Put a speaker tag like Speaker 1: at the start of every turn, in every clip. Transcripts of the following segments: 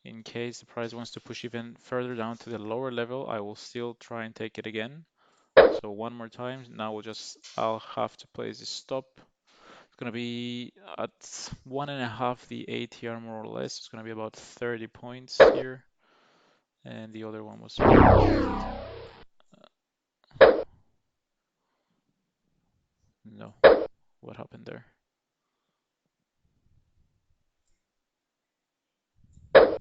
Speaker 1: in case the price wants to push even further down to the lower level, I will still try and take it again. So one more time. Now I'll have to place a stop. It's gonna be at 1.5 the ATR more or less. It's gonna be about 30 points here. And the other one was no. What happened there? Let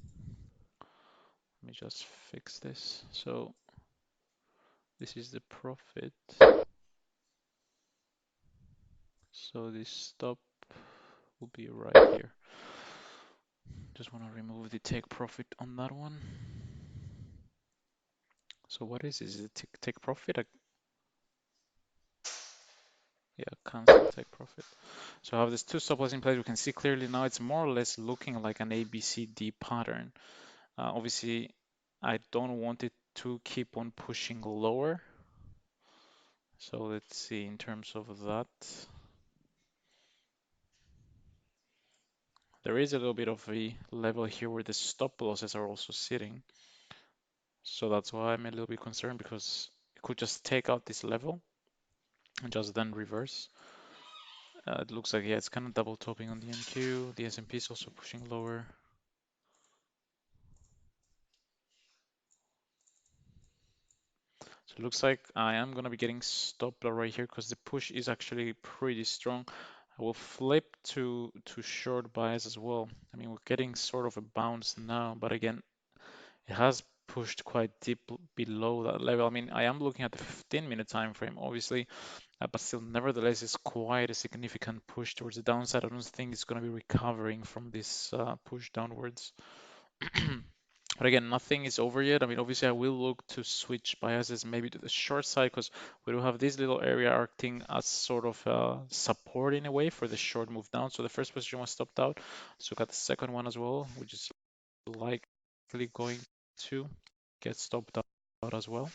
Speaker 1: me just fix this. So this is the profit. So this stop will be right here. Just want to remove the take profit on that one. So what is this? Is it take profit? Yeah, cancel take profit. So I have these two stop loss in place. We can see clearly now it's more or less looking like an ABCD pattern. Obviously, I don't want it to keep on pushing lower. So let's see in terms of that. There is a little bit of a level here where the stop losses are also sitting. So that's why I'm a little bit concerned, because it could just take out this level and just then reverse. It looks like, yeah, it's kind of double topping on the NQ. The S&P is also pushing lower. So it looks like I am going to be getting stopped right here because the push is actually pretty strong. I will flip to short bias as well. I mean, we're getting sort of a bounce now, but again, it has pushed quite deep below that level. I mean, I am looking at the 15-minute time frame, obviously, but still, nevertheless, it's quite a significant push towards the downside. I don't think it's going to be recovering from this push downwards. But again, nothing is over yet. I mean, obviously, I will look to switch biases maybe to the short side, because we do have this little area acting as sort of support in a way for the short move down. So the first position was stopped out. So we got the second one as well, which is likely going to get stopped out as well.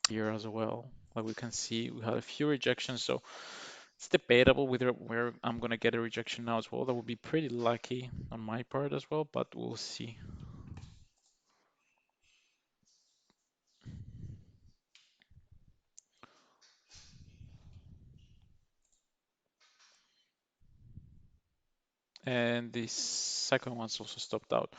Speaker 1: Here as well, like we can see, we had a few rejections. So it's debatable where I'm gonna get a rejection now as well. That would be pretty lucky on my part as well, but we'll see. And the second one's also stopped out.